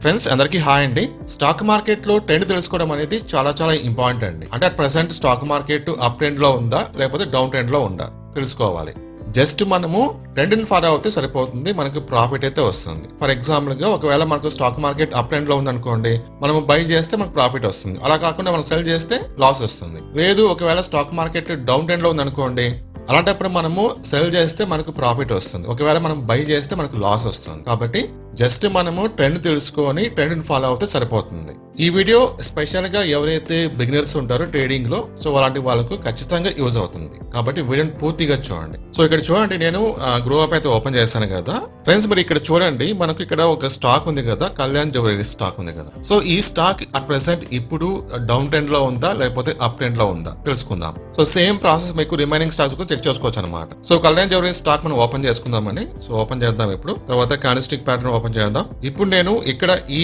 Friends అందరికీ hi అండి. Stock market లో ట్రెండ్ తెలుసుకోవడం అనేది చాలా ఇంపార్టెంట్ అండి. అంటే at present stock market up trend లో ఉందా లేకపోతే డౌన్ ట్రెండ్ లో ఉందా తెలుసుకోవాలి. జస్ట్ మనము ట్రెండ్ ని ఫాలో అవుతే సరిపోతుంది, మనకు ప్రాఫిట్ అయితే వస్తుంది. ఫర్ ఎగ్జాంపుల్ గా ఒకవేళ మనకు స్టాక్ మార్కెట్ అప్ ట్రెండ్ లో ఉంది అనుకోండి, మనం బై చేస్తే మనకు ప్రాఫిట్ వస్తుంది. అలా కాకుండా మనం సెల్ చేస్తే లాస్ వస్తుంది. లేదు ఒకవేళ స్టాక్ మార్కెట్ డౌన్ ట్రెండ్ లో ఉంది అనుకోండి, అలాంటప్పుడు మనము సెల్ చేస్తే మనకు ప్రాఫిట్ వస్తుంది. ఒకవేళ మనం బై చేస్తే మనకు లాస్ వస్తుంది. కాబట్టి జస్ట్ మనము ట్రెండ్ తెలుసుకొని ట్రెండ్ ఫాలో అవుతే సరిపోతుంది. ఈ వీడియో స్పెషల్ గా ఎవరైతే బిగినర్స్ ఉంటారో ట్రేడింగ్ లో, సో అలాంటి వాళ్ళకు ఖచ్చితంగా యూజ్ అవుతుంది. కాబట్టి వీడియోని పూర్తిగా చూడండి. సో ఇక్కడ చూడండి, నేను గ్రో అప్ అయితే ఓపెన్ చేశాను కదా ఫ్రెండ్స్. మరి ఇక్కడ చూడండి, మనకు ఇక్కడ ఒక స్టాక్ ఉంది కదా, కళ్యాణ్ జ్యువెలరీ స్టాక్ ఉంది కదా. సో ఈ స్టాక్ అట్ ప్రెసెంట్ ఇప్పుడు డౌన్ ట్రెండ్ లో ఉందా లేకపోతే అప్ ట్రెండ్ లో ఉందా తెలుసుకుందాం. సో సేమ్ ప్రాసెస్ మీకు రిమైనింగ్ స్టాక్స్ కూడా చెక్ చేసుకోవచ్చు అనమాట. సో కళ్యాణ్ జ్యువెలరీ స్టాక్ మనం ఓపెన్ చేసుకుందామని. సో ఓపెన్ చేద్దాం. ఇప్పుడు తర్వాత క్యాండిల్స్టిక్ ప్యాటర్న్ ఓపెన్ చేద్దాం. ఇప్పుడు నేను ఇక్కడ ఈ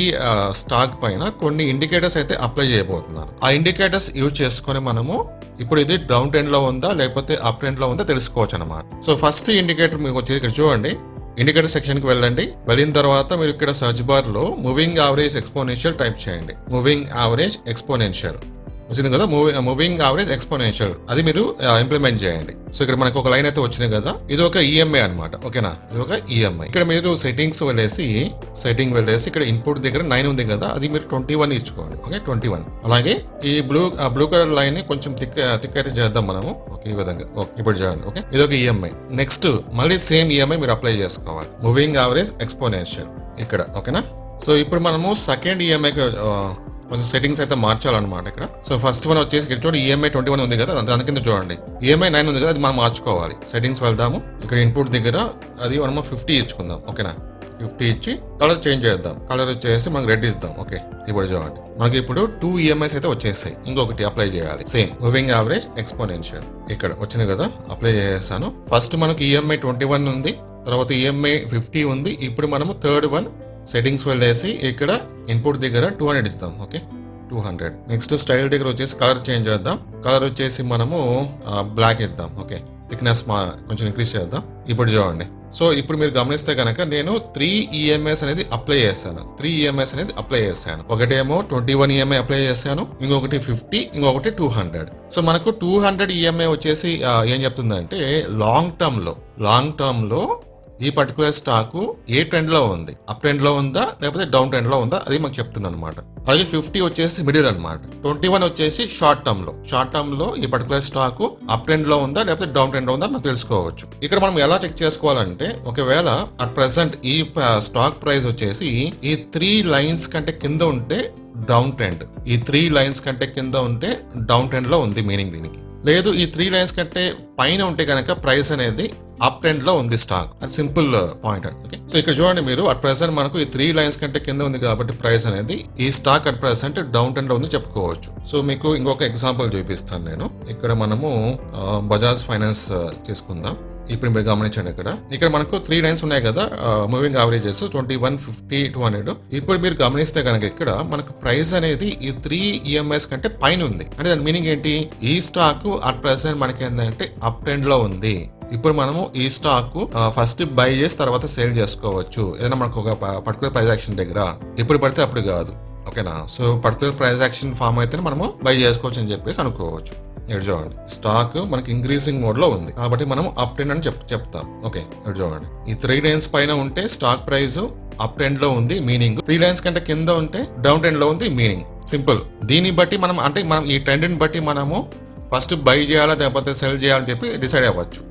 స్టాక్ పైన కొన్ని ఇండికేటర్స్ అయితే అప్లై చేయబోతున్నాను. ఆ ఇండికేటర్స్ యూజ్ చేసుకొని మనము ఇప్పుడు ఇది డౌన్ ట్రెండ్ లో ఉందా లేకపోతే అప్ ట్రెండ్ లో ఉందా తెలుసుకోవచ్చు అనమాట. సో ఫస్ట్ ఇండికేటర్ మీకు వచ్చేది ఇక్కడ చూడండి, ఇండికేటర్ సెక్షన్ కి వెళ్ళండి. వెళ్ళిన తర్వాత మీరు ఇక్కడ సర్చ్ బార్ లో మూవింగ్ యావరేజ్ ఎక్స్పోనెన్షియల్ టైప్ చేయండి. మూవింగ్ యావరేజ్ ఎక్స్పోనెన్షియల్ వచ్చింది కదా, మూవింగ్ యావరేజ్ ఎక్స్పోనెన్షియల్ అది మీరు ఇంప్లిమెంట్ చేయండి. సో ఇక్కడ మనకు ఒక లైన్ అయితే వచ్చింది కదా, ఇది ఒక ఈఎంఐ అనమాట. ఓకేనా, ఇది ఒక ఈఎంఐ. ఇక్కడ మీరు సెట్టింగ్ వెళ్ళేసి ఇక్కడ ఇన్పుట్ దగ్గర 9 ఉంది కదా, అది మీరు 21 ఇచ్చుకోండి. ఓకే, 21. అలాగే ఈ బ్లూ కలర్ లైన్ ని కొంచెం థిక్ అయితే చేద్దాం మనము. ఓకే, ఈ విధంగా. ఓకే, ఇప్పుడు చేయండి. ఓకే, ఇది ఒక ఈఎంఐ. నెక్స్ట్ మళ్ళీ సేమ్ ఈఎంఐ మీరు అప్లై చేసుకోవాలి, మూవింగ్ యావరేజ్ ఎక్స్పోనెన్షియల్ ఇక్కడ. ఓకేనా, సో ఇప్పుడు మనము సెకండ్ ఈఎంఐకి కొంచెం సెట్టింగ్స్ అయితే మార్చాలన్నమాట ఇక్కడ. సో ఫస్ట్ వన్ వచ్చేసి ఇక్కడ చూడండి, ఈఎంఐ 21 ఉంది కదా, దాని కింద చూడండి ఈఎంఐ 9 ఉంది కదా, అది మనం మార్చుకోవాలి. సెట్టింగ్స్ వెళ్దాము. ఇక్కడ ఇన్పుట్ దగ్గర అది మనము 50 ఇచ్చుకుందాం. ఓకేనా, 50 ఇచ్చి కలర్ చేంజ్ చేద్దాం. కలర్ వచ్చేసి మనకు రెడ్ ఇద్దాం. ఓకే, ఇప్పుడు చూడండి, మనకి ఇప్పుడు 2 ఈఎంఐస్ అయితే వచ్చేసాయి. ఇంకొకటి అప్లై చేయాలి. సేమ్ మూవింగ్ యావరేజ్ ఎక్స్పోనెన్షియల్ ఇక్కడ వచ్చింది కదా, అప్లై చేసేసాను. ఫస్ట్ మనకు ఈఎంఐ 21 ఉంది, తర్వాత ఈఎంఐ 50 ఉంది. ఇప్పుడు మనము థర్డ్ వన్ సెట్టింగ్స్ వెళ్ళేసి ఇక్కడ ఇన్పుట్ దగ్గర 200 ఇస్తాం. ఓకే, 200. నెక్స్ట్ స్టైల్ దగ్గర వచ్చేసి కలర్ చేంజ్ చేద్దాం. కలర్ వచ్చేసి మనము బ్లాక్ ఇద్దాం. ఓకే, థిక్నెస్ కొంచెం ఇంక్రీజ్ చేద్దాం. ఇప్పుడు చూడండి, సో ఇప్పుడు మీరు గమనిస్తే కనుక నేను 3 ఈఎంఐస్ అనేది అప్లై చేశాను. ఒకటేమో 21 ఈఎంఐ అప్లై చేశాను, ఇంకొకటి 50, ఇంకొకటి 200. సో మనకు 200 ఈఎంఐ వచ్చేసి ఏం చెప్తుందంటే లాంగ్ టర్మ్ లో ఈ పర్టికులర్ స్టాక్ ఏ ట్రెండ్ లో ఉంది, అప్ ట్రెండ్ లో ఉందా లేకపోతే డౌన్ ట్రెండ్ లో ఉందా అది మాకు చెప్తుంది అనమాట. అలాగే 50 వచ్చేసి మిడిల్ అనమాట. 21 వచ్చేసి షార్ట్ టర్మ్ లో ఈ పర్టికులర్ స్టాక్ అప్ ట్రెండ్ లో ఉందా లేకపోతే డౌన్ ట్రెండ్ లో ఉందా మనం తెలుసుకోవచ్చు. ఇక్కడ మనం ఎలా చెక్ చేసుకోవాలంటే, ఒకవేళ అట్ ప్రెసెంట్ ఈ స్టాక్ ప్రైస్ వచ్చేసి ఈ 3 లైన్స్ కంటే కింద ఉంటే డౌన్ ట్రెండ్, ఈ 3 లైన్స్ కంటే కింద ఉంటే డౌన్ ట్రెండ్ లో ఉంది మీనింగ్ దీనికి. లేదు ఈ 3 లైన్స్ కంటే పైన ఉంటే కనుక ప్రైస్ అనేది అప్ ట్రెండ్ లో ఉంది స్టాక్. అది సింపుల్ పాయింట్. ఓకే, సో ఇక్కడ చూడండి మీరు, అట్ ప్రెసెంట్ మనకు ఈ 3 లైన్స్ కంటే కింద ఉంది కాబట్టి ప్రైస్ అనేది ఈ stock at present down trend లో ఉంది చెప్పుకోవచ్చు. సో మీకు ఇంకొక ఎగ్జాంపుల్ చూపిస్తాను నేను. ఇక్కడ మనము బజాజ్ ఫైనాన్స్ తీసుకుందాం. ఇప్పుడు మీరు గమనించండి, ఇక్కడ మనకు 3 లైన్స్ ఉన్నాయి కదా, మూవింగ్ యావరేజెస్ 21, 50, 200. ఇప్పుడు మీరు గమనిస్తే కనుక ఇక్కడ మనకు ప్రైస్ అనేది ఈ 3 ఈఎంఐస్ కంటే పైన ఉంది. అంటే దాని మీనింగ్ ఏంటి, ఈ స్టాక్ అట్ ప్రెసెంట్ మనకి ఏంటంటే అప్ ట్రెండ్ లో ఉంది. ఇప్పుడు మనము ఈ స్టాక్ ఫస్ట్ బై చేసి తర్వాత సేల్ చేసుకోవచ్చు. ఏదైనా మనకు ఒక పర్టికులర్ ప్రైస్ యాక్షన్ దగ్గర, ఎప్పుడు పడితే అప్పుడు కాదు. ఓకేనా, so particular price action form అయితే మనము బై చేసుకోవచ్చు అని చెప్పేసి అనుకోవచ్చు. ఇక్కడ చూడండి, స్టాక్ మనకి ఇంక్రీజింగ్ మోడ్ లో ఉంది కాబట్టి మనం అప్ ట్రెండ్ అని చెప్తాం. ఓకే, ఇక్కడ చూడండి, ఈ 3 లైన్స్ పైన ఉంటే స్టాక్ ప్రైస్ అప్ ట్రెండ్ లో ఉంది మీనింగ్, 3 లైన్స్ కంటే కింద ఉంటే డౌన్ ట్రెండ్ లో ఉంది మీనింగ్. సింపుల్. దీన్ని బట్టి మనం ఈ ట్రెండ్ ని బట్టి మనము ఫస్ట్ బై చేయాలా లేకపోతే సెల్ చేయాలని చెప్పి డిసైడ్ అవ్వచ్చు.